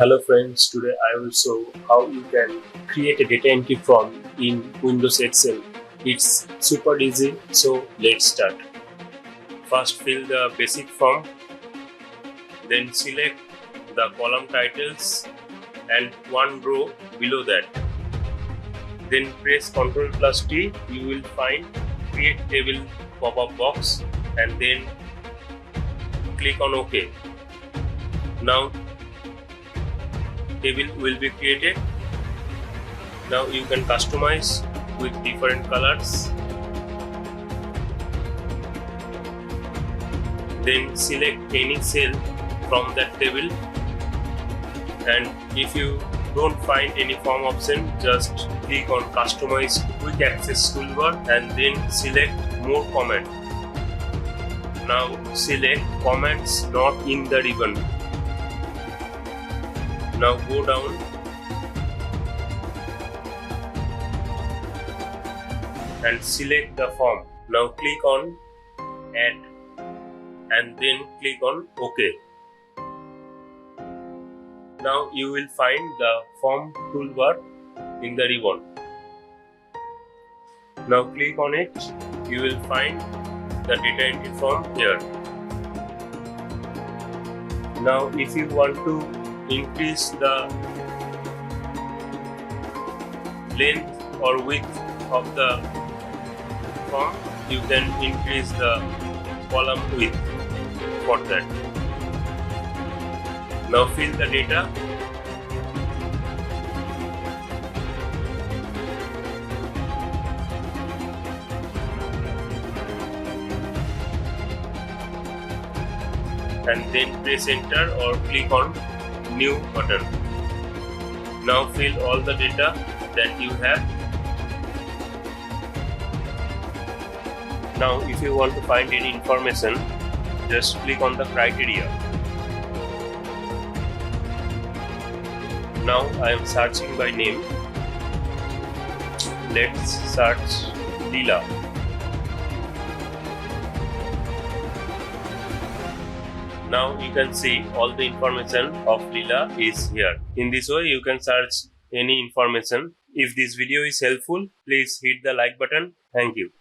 Hello friends, today I will show how you can create a data entry form in Windows Excel. It's super easy, so let's start. First fill the basic form, then select the column titles and one row below that. Then press Ctrl+T, you will find create table pop-up box and then click on OK. Now table will be created. Now you can customize with different colors. Then select any cell from that table, and if you don't find any form option, just click on customize quick access toolbar and then select more command. Now select commands not in the ribbon. Now go down and select the form. Now click on add and then click on OK. Now you will find the form toolbar in the ribbon. Now click on it. You will find the data entry form here. Now if you want to increase the length or width of the form, you can increase the column width for that. Now fill the data. And then press enter or click on new button. Now fill all the data that you have. Now if you want to find any information, just click on the criteria. Now I am searching by name. Let's search Leela. Now you can see all the information of Leela is here. In this way you can search any information. If this video is helpful, please hit the like button. Thank you.